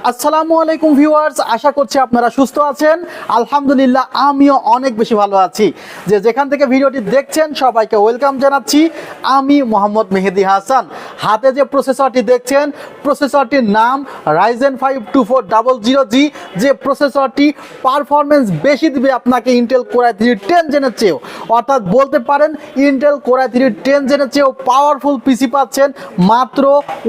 আসসালামু আলাইকুম ভিউয়ার্স, আশা করছি আপনারা সুস্থ আছেন। আলহামদুলিল্লাহ আমিও অনেক বেশি ভালো আছি। যেখান থেকে ভিডিওটি দেখছেন সবাইকে ওয়েলকাম জানাচ্ছি। আমি মোহাম্মদ মেহেদি হাসান। হাতে যে প্রসেসরটি দেখছেন, প্রসেসরটির নাম Ryzen 5 2400G। যে প্রসেসরটি পারফরমেন্স বেশি দিবে আপনাকে ইন্টেল Core i3 10 জেনের চেয়েও, অর্থাৎ বলতে পারেন ইন্টেল Core i3 10 জেনের চেয়েও পাওয়ারফুল পিসি পাচ্ছেন মাত্র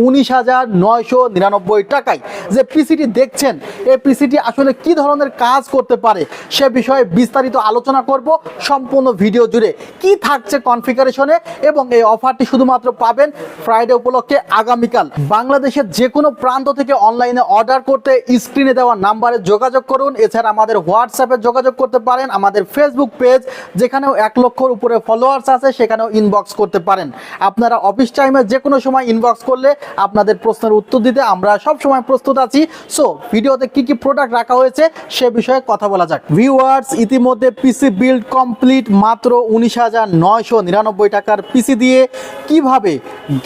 19,999 টাকায়। যে পিসিটি দেখছেন, এই পিসিটি আসলে কি ধরনের কাজ করতে পারে সে বিষয়ে বিস্তারিত আলোচনা করব সম্পূর্ণ ভিডিও জুড়ে। কি থাকছে কনফিগারেশনে এবং এই অফারটি শুধুমাত্র পাবেন ফ্রাইডে উপলক্ষে আগামীকাল। বাংলাদেশের যে কোনো প্রান্ত থেকে অনলাইনে অর্ডার করতে স্ক্রিনে দেওয়া নাম্বারে যোগাযোগ করুন। এছাড়া আমাদের হোয়াটসঅ্যাপে যোগাযোগ করতে পারেন, আমাদের ফেসবুক পেজ যেখানেও 1 লক্ষর উপরে ফলোয়ার্স আছে সেখানেও ইনবক্স করতে পারেন। আপনারা অফিস টাইমে যে কোনো সময় ইনবক্স করলে আপনাদের প্রশ্নের উত্তর দিতে আমরা সব সময় প্রস্তুত আছি। সো ভিডিওতে কি কি প্রোডাক্ট রাখা হয়েছে সে বিষয়ে কথা বলা যাক। ভিউয়ার্স, ইতিমধ্যে পিসি বিল্ড কমপ্লিট। মাত্র 19,999 টাকার পিসি দিয়ে কিভাবে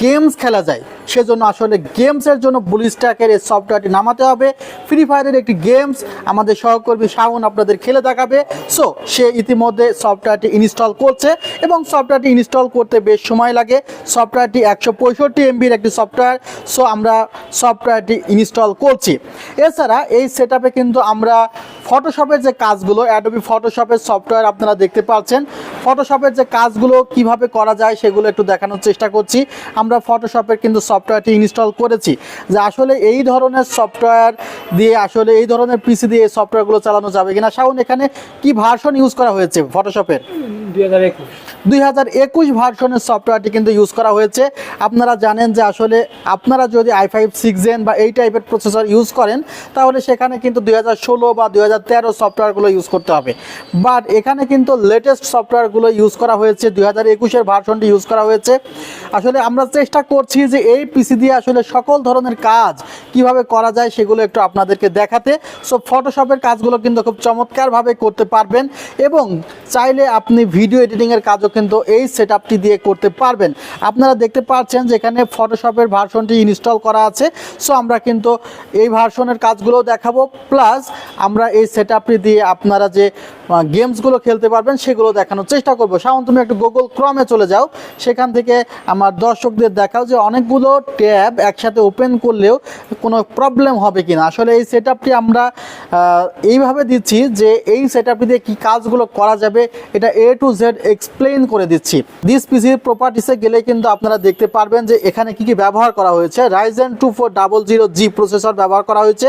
গেমস খেলা যায় সেজন্য আসলে গেমসের জন্য ব্লুস্ট্যাকের এই সফটওয়্যারটি নামাতে হবে। ফ্রি ফায়ারের একটি গেমস আমাদের সহকর্মী শাওন আপনাদের খেলে দেখাবে। সো সে ইতিমধ্যে সফটওয়্যারটি ইনস্টল করছে এবং সফটওয়্যারটি ইনস্টল করতে বেশ সময় লাগে। সফটওয়্যারটি 165 MBর একটি সফটওয়্যার। সো আমরা সফটওয়্যারটি ইনস্টল করছি। এছাড়া এই সেটআপে কিন্তু আমরা ফটোশপের যে কাজগুলো, অ্যাডোবি ফটোশপের সফটওয়্যার আপনারা দেখতে পাচ্ছেন, ফটোশপের যে কাজগুলো কিভাবে করা যায় সেগুলো একটু দেখানোর চেষ্টা করছি। আমরা ফটোশপের কিন্তু সফটওয়্যারটি ইনস্টল করেছি। যে আসলে এই ধরনের সফটওয়্যার দিয়ে, আসলে এই ধরনের পিসি দিয়ে এই সফটওয়্যারগুলো চালানো যাবে কিনা। শাওন, এখানে কি ভার্সন ইউজ করা হয়েছে ফটোশপের? 2021 ভার্সনের সফটওয়্যারটি কিন্তু ইউজ করা হয়েছে। আপনারা জানেন যে আসলে আপনারা যদি i5 6 জেন বা এই টাইপের প্রসেসর ইউজ করেন তাহলে সেখানে কিন্তু 2016 বা 2013 সফটওয়্যারগুলো ইউজ করতে হবে। বাট এখানে কিন্তু লেটেস্ট সফটওয়্যারগুলো ইউজ করা হয়েছে, 2021 ভার্সনটি ইউজ করা হয়েছে। আসলে আমরা চেষ্টা করছি যে এই পিসি দিয়ে আসলে সকল ধরনের কাজ কিভাবে করা যায় সেগুলো একটু আপনাদেরকে দেখাতে। সো ফটোশপের কাজগুলো কিন্তু খুব চমৎকারভাবে করতে পারবেন এবং চাইলে আপনি ভিডিও এডিটিংয়ের কাজও কিন্তু এই সেটআপটি দিয়ে করতে পারবেন। আপনারা দেখতে পাচ্ছেন যে এখানে ফটোশপের ভার্সনটি ইনস্টল করা আছে। সো আমরা কিন্তু এই ভার্সনের কাজগুলো দেখাবো, প্লাস আমরা এই সেটআপটি দিয়ে আপনারা যে গেমসগুলো খেলতে পারবেন সেগুলো দেখানোর চেষ্টা করবো। শাওন, তুমি একটু গুগল ক্রমে চলে যাও, সেখান থেকে আমার দর্শকদের দেখাও যে অনেকগুলো ট্যাব একসাথে ওপেন করলেও কোনো প্রবলেম হবে কিনা। আসলে এই সেটআপটি আমরা এইভাবে দিচ্ছি যে এই সেটআপটি দিয়ে কী কাজগুলো করা যাবে এটা A to Z এক্সপ্লেইন করে দিচ্ছি। দিস পিসির প্রপার্টিসে গেলে কিন্তু আপনারা দেখতে পারবেন যে এখানে কি কি ব্যবহার করা হয়েছে। Ryzen 2400G প্রসেসর ব্যবহার করা হয়েছে।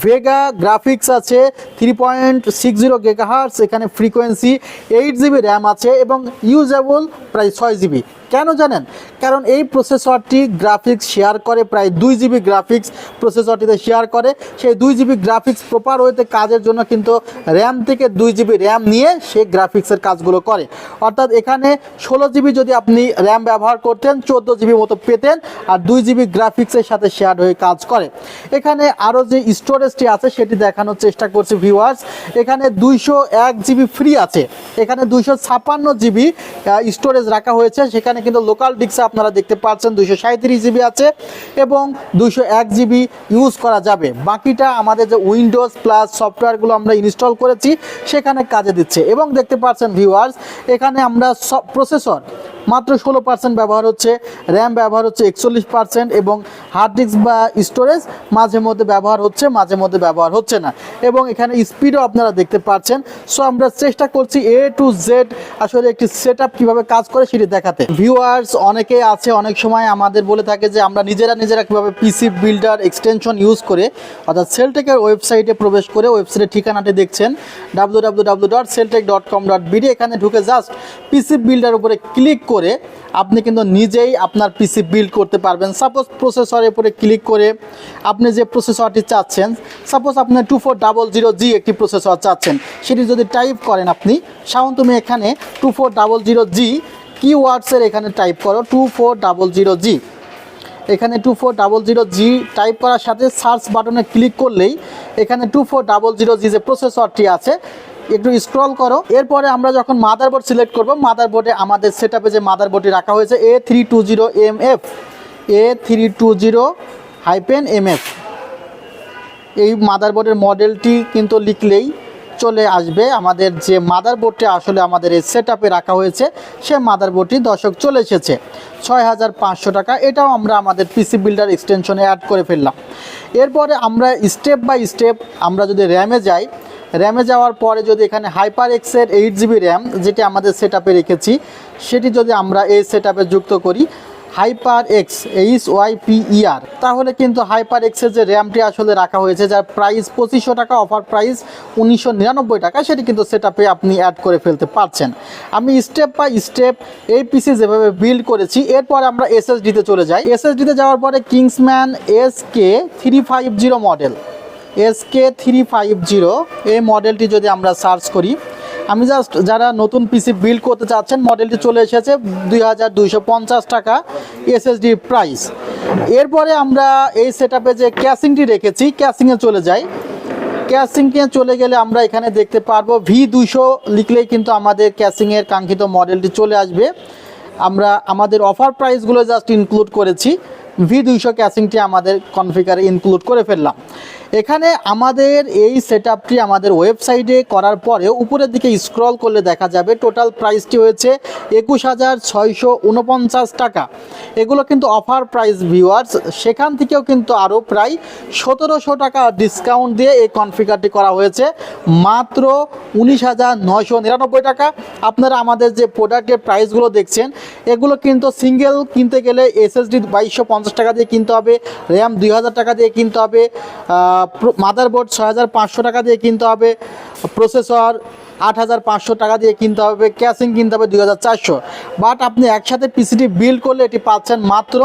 ভেগা গ্রাফিক্স আছে, 3.60 GHz, এখানে ফ্রিকোয়েন্সি, 8GB র্যাম আছে এবং ইউজেবল প্রায় 6GB। কেন জানেন? কারণ এই প্রসেসরটি গ্রাফিক্স শেয়ার করে, প্রায় 2GB গ্রাফিক্স প্রসেসরটিতে শেয়ার করে। সেই 2GB গ্রাফিক্স প্রপার ওয়েতে কাজের জন্য কিন্তু র্যাম থেকে 2GB র্যাম নিয়ে সে গ্রাফিক্সের কাজগুলো করে। অর্থাৎ এখানে 16GB যদি আপনি র্যাম ব্যবহার করতেন 14GB মতো পেতেন, আর 2GB গ্রাফিক্সের সাথে শেয়ার হয়ে কাজ করে। এখানে আরও যে স্টোরেজটি আছে সেটি দেখানোর চেষ্টা করছি ভিউয়ার্স। এখানে 201GB ফ্রি আছে, এখানে 256GB স্টোরেজ রাখা হয়েছে। সেখানে কিন্তু লোকাল ডিস্কে আপনারা দেখতে পাচ্ছেন 237GB আছে এবং 201GB ইউজ করা যাবে। বাকিটা আমাদের যে উইন্ডোজ প্লাস সফটওয়্যারগুলো আমরা ইনস্টল করেছি সেখানে কাজে দিচ্ছে। এবং দেখতে পাচ্ছেন ভিউয়ার্স, এখানে আমরা প্রসেসর মাত্র 16% ব্যবহার হচ্ছে, র্যাম ব্যবহার হচ্ছে 41% এবং হার্ড ডিস্ক বা স্টোরেজ মাঝে মধ্যে ব্যবহার হচ্ছে, মাঝে মধ্যে ব্যবহার হচ্ছে না। এবং এখানে স্পিডও আপনারা দেখতে পাচ্ছেন। সো আমরা চেষ্টা করছি A to Z আসলে একটি সেটআপ কীভাবে কাজ করে সেটি দেখাতে। ভিউয়ার্স, অনেকেই আছে অনেক সময় আমাদের বলে থাকে যে আমরা নিজেরা কীভাবে পিসি বিল্ডার এক্সটেনশন ইউজ করে, অর্থাৎ সেলটেকের ওয়েবসাইটে প্রবেশ করে, ওয়েবসাইটের ঠিকানাটি দেখছেন www.celltech.com.bd। এখানে ঢুকে জাস্ট পিসি বিল্ডার উপরে ক্লিক করে আপনি কিন্তু নিজেই আপনার পিসি বিল্ড করতে পারবেন। সাপোজ প্রসেসরের উপরে ক্লিক করে আপনি যে প্রসেসরটি চাচ্ছেন, সাপোজ আপনি 2400G একটি প্রসেসর চাচ্ছেন, সেটি যদি টাইপ করেন আপনি, শাওন তুমি এখানে 2400G কিওয়ার্ডসের এখানে টাইপ করো 2400G। এখানে 2400G টাইপ করার সাথে সার্চ বাটনে ক্লিক করলেই এখানে 2400G যে প্রসেসরটি আছে একটু স্ক্রল করো। এরপরে আমরা যখন মাদারবোর্ড সিলেক্ট করব, মাদারবোর্ডে আমাদের সেটআপে যে মাদারবোর্ডটি রাখা হয়েছে A320MF, A320-MF এই মাদারবোর্ডের মডেলটি কিন্তু লিখলেই চলে আসবে আমাদের যে মাদারবোর্ডটি আসলে আমাদের এই সেটআপে রাখা হয়েছে, সে মাদারবোর্ডটি দর্শক চলে এসেছে 6500 টাকা। এটাও আমরা আমাদের পিসি বিল্ডার এক্সটেনশনে অ্যাড করে ফেললাম। এরপরে আমরা স্টেপ বাই স্টেপ আমরা যদি র্যামে যাই, র্যামে যাওয়ার পরে যদি এখানে হাইপার এক্সের 8GB র্যাম যেটি আমাদের সেটআপে রেখেছি, সেটি যদি আমরা এই সেটআপে যুক্ত করি হাইপার এক্স HYPER, তাহলে কিন্তু হাইপার এক্সের যে র্যামটি আসলে রাখা হয়েছে, যার প্রাইস 2500 টাকা, অফার প্রাইস 1999 টাকা, সেটি কিন্তু সেটআপে আপনি অ্যাড করে ফেলতে পারছেন। আমি স্টেপ বাই স্টেপ এই পিসি যেভাবে বিল্ড করেছি, এরপর আমরা SSDতে চলে যাই। SSDতে যাওয়ার পরে কিংসম্যান SK350 মডেল, SK350 এই মডেলটি যদি আমরা সার্চ করি, আমি জাস্ট যারা নতুন পিসি বিল্ড করতে চাচ্ছেন, মডেলটি চলে এসেছে 2250 টাকা SSD প্রাইস। এরপরে আমরা এই সেটআপে যে ক্যাসিংটি রেখেছি, ক্যাসিংয়ে চলে যাই। ক্যাসিংয়ে চলে গেলে আমরা এখানে দেখতে পারবো V200 লিখলেই কিন্তু আমাদের ক্যাসিংয়ের কাঙ্ক্ষিত মডেলটি চলে আসবে। আমরা আমাদের অফার প্রাইসগুলো জাস্ট ইনক্লুড করেছি, V200 ক্যাসিংটি আমাদের কনফিগারে ইনক্লুড করে ফেললাম। এখানে আমাদের এই সেটআপটি আমাদের ওয়েবসাইটে করার পরে উপরের দিকে স্ক্রল করলে দেখা যাবে টোটাল প্রাইসটি হয়েছে 21649 টাকা। এগুলো কিন্তু অফার প্রাইস ভিউয়ার্স, সেখান থেকেও কিন্তু আরও প্রায় 1700 টাকা ডিসকাউন্ট দিয়ে এই কনফিগারটি করা হয়েছে মাত্র 19999 টাকা। আপনারা আমাদের যে প্রোডাক্টের প্রাইসগুলো দেখছেন, এগুলো কিন্তু সিঙ্গেল কিনতে গেলে SSD 2250 টাকা দিয়ে কিনতে হবে, র্যাম 2000 টাকা দিয়ে কিনতে হবে, মাদারবোর্ড 6500 টাকা দিয়ে কিনতে হবে, প্রসেসর 8500 টাকা দিয়ে কিনতে হবে, ক্যাসিং কিনতে হবে 2400। বাট আপনি একসাথে পিসিটি বিল্ড করলে এটি পাচ্ছেন মাত্র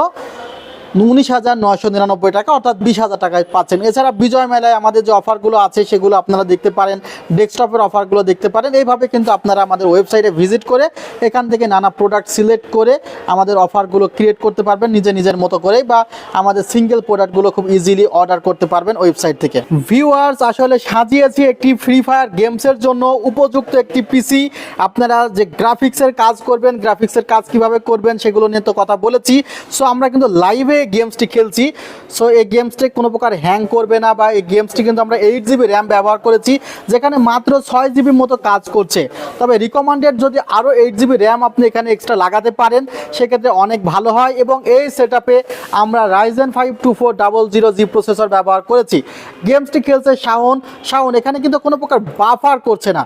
19999 টাকা, অর্থাৎ 20000 টাকায় পাচ্ছেন। এছাড়া বিজয় মেলায় আমাদের যে অফারগুলো আছে সেগুলো আপনারা দেখতে পারেন, ডেস্কটপের অফারগুলো দেখতে পারেন। এইভাবে কিন্তু আপনারা আমাদের ওয়েবসাইটে ভিজিট করে এখান থেকে নানা প্রোডাক্ট সিলেক্ট করে আমাদের অফারগুলো ক্রিয়েট করতে পারবেন নিজের মতো করে, বা আমাদের সিঙ্গেল প্রোডাক্টগুলো খুব ইজিলি অর্ডার করতে পারবেন ওয়েবসাইট থেকে। ভিউয়ার্স, আসলে সাজিয়েছি একটি ফ্রি ফায়ার গেমসের জন্য উপযুক্ত একটি পিসি। আপনারা যে গ্রাফিক্সের কাজ করবেন, গ্রাফিক্সের কাজ কিভাবে করবেন সেগুলো নিয়ে তো কথা বলেছি। সো আমরা কিন্তু লাইভে গেমসটি খেলছি। সো এই গেমসটি কোনো প্রকার হ্যাং করবে না, বা এই গেমসটি কিন্তু আমরা 8GB র্যাম ব্যবহার করেছি, যেখানে মাত্র 6GB মতো কাজ করছে। তবে রিকমেন্ডেড যদি আরও 8GB র্যাম আপনি এখানে এক্সট্রা লাগাতে পারেন, সেক্ষেত্রে অনেক ভালো হয়। এবং এই সেটআপে আমরা Ryzen 5 2400G প্রসেসর ব্যবহার করেছি। গেমসটি খেলছে শাওন, এখানে কিন্তু কোনো প্রকার বাফার করছে না।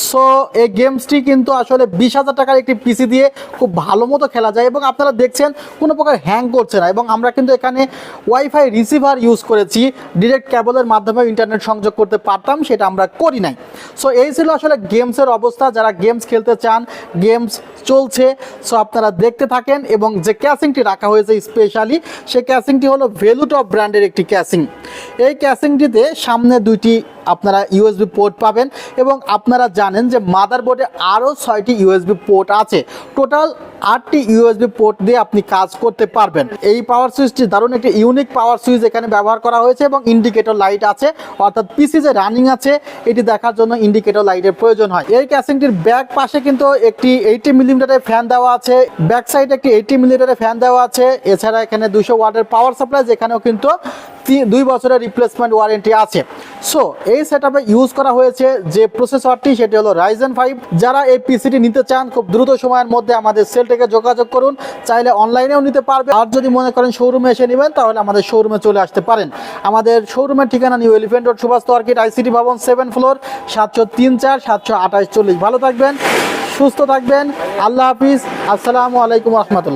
সো এই গেমসটি কিন্তু আসলে 20000 টাকার একটি পিসি দিয়ে খুব ভালো মতো খেলা যায়, এবং আপনারা দেখছেন কোনো প্রকার হ্যাং করছে না। এবং আমরা কিন্তু এখানে ওয়াইফাই রিসিভার ইউজ করেছি, ডিরেক্ট কেবলের মাধ্যমে ইন্টারনেট সংযোগ করতে পারতাম, সেটা আমরা করি নাই। সো এই ছিল আসলে গেমসের অবস্থা। যারা গেমস খেলতে চান, গেমস চলছে, সো আপনারা দেখতে থাকেন। এবং যে ক্যাসিংটি রাখা হয়েছে স্পেশালি, সেই ক্যাসিংটি হলো ভ্যালুটপ ব্র্যান্ডের একটি ক্যাসিং। এই ক্যাসিংটিতে সামনে দুইটি আপনারা USB পোর্ট পাবেন, এবং আপনারা জানেন যে মাদারবোর্ডে আরও 6টি USB পোর্ট আছে। টোটাল 8টি USB পোর্ট দিয়ে আপনি কাজ করতে পারবেন। এই পাওয়ার সুইচটি দারুণ একটি ইউনিক পাওয়ার সুইচ এখানে ব্যবহার করা হয়েছে, এবং ইন্ডিকেটর লাইট আছে, অর্থাৎ পিসি যে রানিং আছে এটি দেখার জন্য ইন্ডিকেটর লাইটের প্রয়োজন হয়। এই ক্যাসিংটির ব্যাক পাশে কিন্তু একটি 80mm ফ্যান দেওয়া আছে, ব্যাক সাইডে একটি 80mm ফ্যান দেওয়া আছে। এছাড়া এখানে 200 ওয়াটের পাওয়ার সাপ্লাই, যেখানেও কিন্তু 2 বছরের রিপ্লেসমেন্ট ওয়ারেন্টি আছে। সো এই সেটআপে ইউজ করা হয়েছে যে প্রসেসরটি, সেটি হলো Ryzen 5। যারা এই পিসিটি নিতে চান, খুব দ্রুত সময়ের মধ্যে আমাদের সেল থেকে যোগাযোগ করুন। চাইলে অনলাইনেও নিতে পারবে, আর যদি মনে করেন শোরুমে এসে নেবেন, তাহলে আমাদের শোরুমে চলে আসতে পারেন। আমাদের শোরুমের ঠিকানা New Elephant Road, Shubhastu Orchid, ICT Bhaban, 7 floor, 703 728 40। ভালো থাকবেন, সুস্থ থাকবেন। আল্লাহ হাফিজ, আসসালামু আলাইকুম রহমতুল্লাহ।